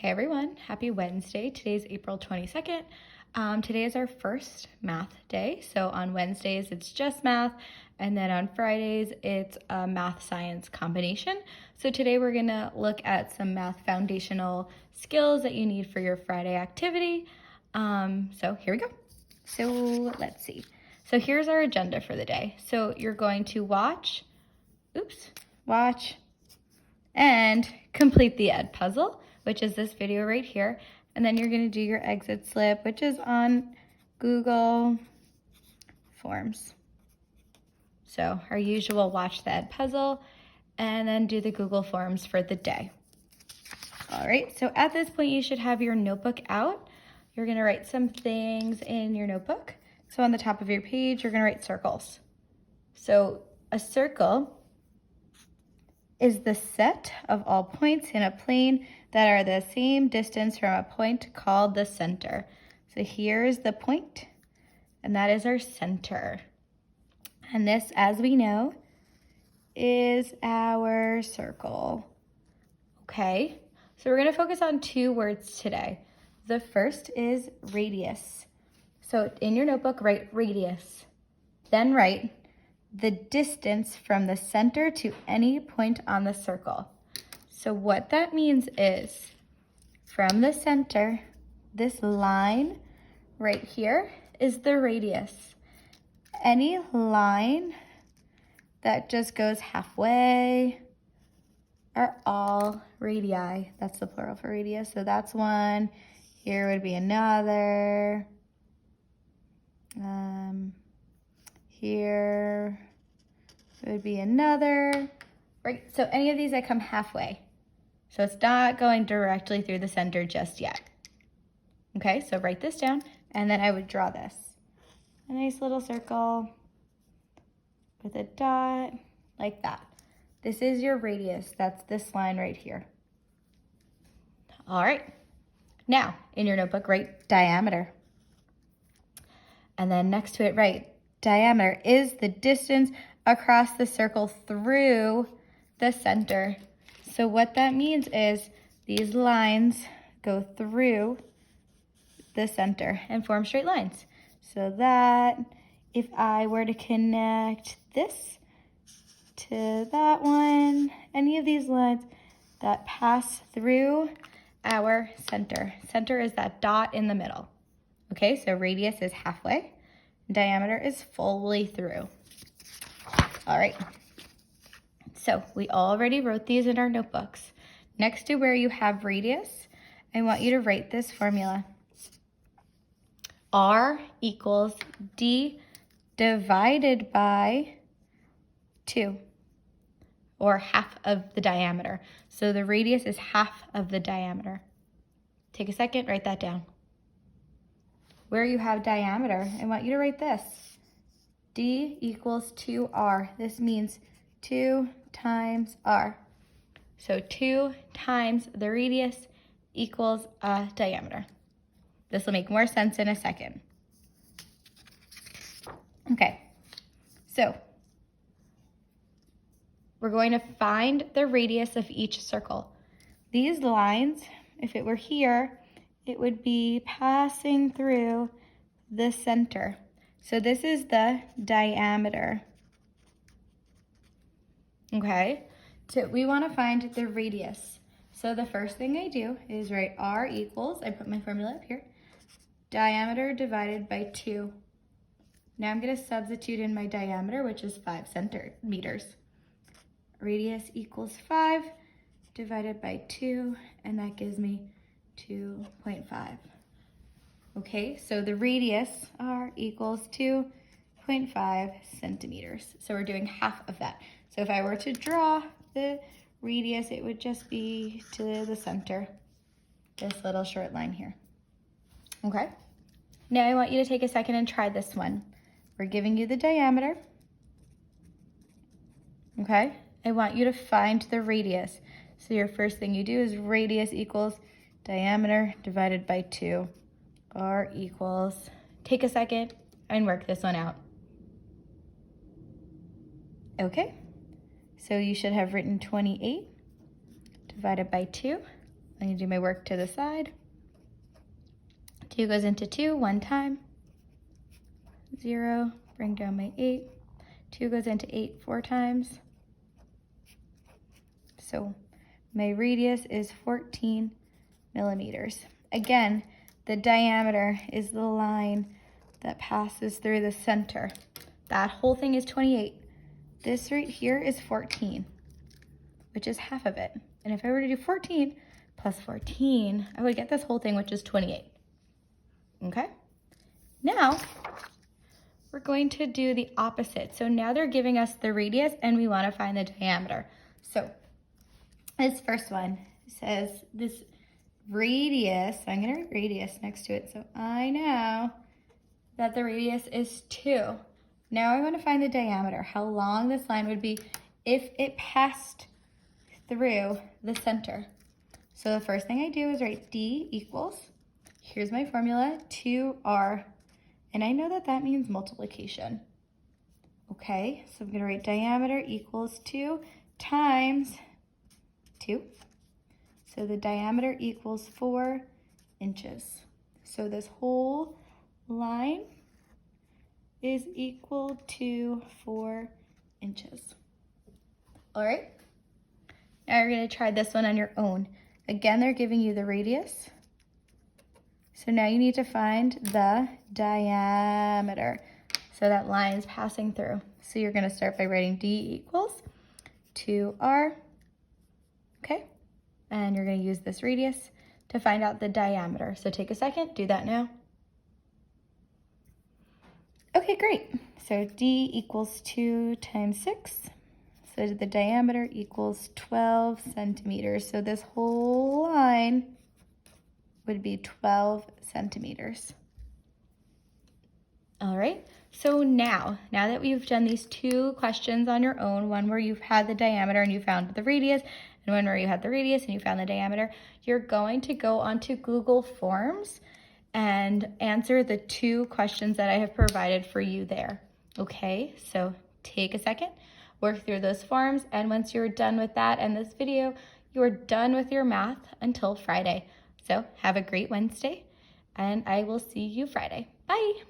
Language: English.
Hey everyone, happy Wednesday. Today's April 22nd. Today is our first math day. So on Wednesdays, it's just math. And then on Fridays, it's a math science combination. So today we're gonna look at some math foundational skills that you need for your Friday activity. So here we go. So let's see. So here's our agenda for the day. So you're going to watch and complete the Edpuzzle, which is this video right here. And then you're gonna do your exit slip, which is on Google Forms. So our usual watch the Edpuzzle and then do the Google Forms for the day. All right, so at this point you should have your notebook out. You're gonna write some things in your notebook. So on the top of your page, you're gonna write circles. So a circle is the set of all points in a plane that are the same distance from a point called the center. So here's the point, and that is our center. And this, as we know, is our circle. Okay, so we're gonna focus on two words today. The first is radius. So in your notebook, write radius, then write the distance from the center to any point on the circle. So what that means is from the center, this line right here is the radius. Any line that just goes halfway are all radii. That's the plural for radius. So that's one. Here would be another. Here would be another, right? So any of these that come halfway. So it's not going directly through the center just yet. Okay, so write this down, and then I would draw this. A nice little circle with a dot, like that. This is your radius. That's this line right here. All right, now in your notebook, write diameter. And then next to it, write diameter is the distance across the circle through the center. So what that means is these lines go through the center and form straight lines. So that if I were to connect this to that one, any of these lines that pass through our center. Center is that dot in the middle. Okay, so radius is halfway, diameter is fully through. All right, so we already wrote these in our notebooks. Next to where you have radius, I want you to write this formula. R equals D divided by 2, or half of the diameter. So the radius is half of the diameter. Take a second, write that down. Where you have diameter, I want you to write this. D equals 2R. This means 2 times R. So 2 times the radius equals a diameter. This will make more sense in a second. Okay, so we're going to find the radius of each circle. These lines, if it were here, it would be passing through the center. So this is the diameter. Okay, so we want to find the radius. So the first thing I do is write R equals, I put my formula up here, diameter divided by 2. Now I'm going to substitute in my diameter, which is 5 centimeters. Radius equals 5 divided by 2, and that gives me 2.5. Okay, so the radius, R, equals 2.5 centimeters. So we're doing half of that. So if I were to draw the radius, it would just be to the center, this little short line here. Okay, now I want you to take a second and try this one. We're giving you the diameter. Okay, I want you to find the radius. So your first thing you do is radius equals diameter divided by 2. R equals, take a second and work this one out. Okay, so you should have written 28 divided by 2, I'm going to do my work to the side. 2 goes into 2 one time. 0, bring down my 8. 2 goes into 8 4 times. So my radius is 14 millimeters. Again, the diameter is the line that passes through the center. That whole thing is 28. This right here is 14, which is half of it. And if I were to do 14 plus 14, I would get this whole thing, which is 28. Okay? Now, we're going to do the opposite. So now they're giving us the radius and we want to find the diameter. So this first one says this radius, I'm going to write radius next to it so I know that the radius is 2. Now I want to find the diameter, how long this line would be if it passed through the center. So the first thing I do is write D equals, here's my formula, 2R, and I know that that means multiplication. Okay, so I'm going to write diameter equals 2 times 2. So the diameter equals 4 inches. So this whole line is equal to 4 inches. All right, now you're going to try this one on your own. Again, they're giving you the radius. So now you need to find the diameter. So that line is passing through. So you're going to start by writing D equals 2R. Okay, and you're going to use this radius to find out the diameter. So take a second, do that now. Okay, great. So D equals 2 times 6. So the diameter equals 12 centimeters. So this whole line would be 12 centimeters. All right, so now that we've done these 2 questions on your own, one where you've had the diameter and you found the radius, and one where you had the radius and you found the diameter, you're going to go onto Google Forms and answer the 2 questions that I have provided for you there. Okay, so take a second, work through those forms, and once you're done with that and this video, you're done with your math until Friday. So have a great Wednesday, and I will see you Friday. Bye.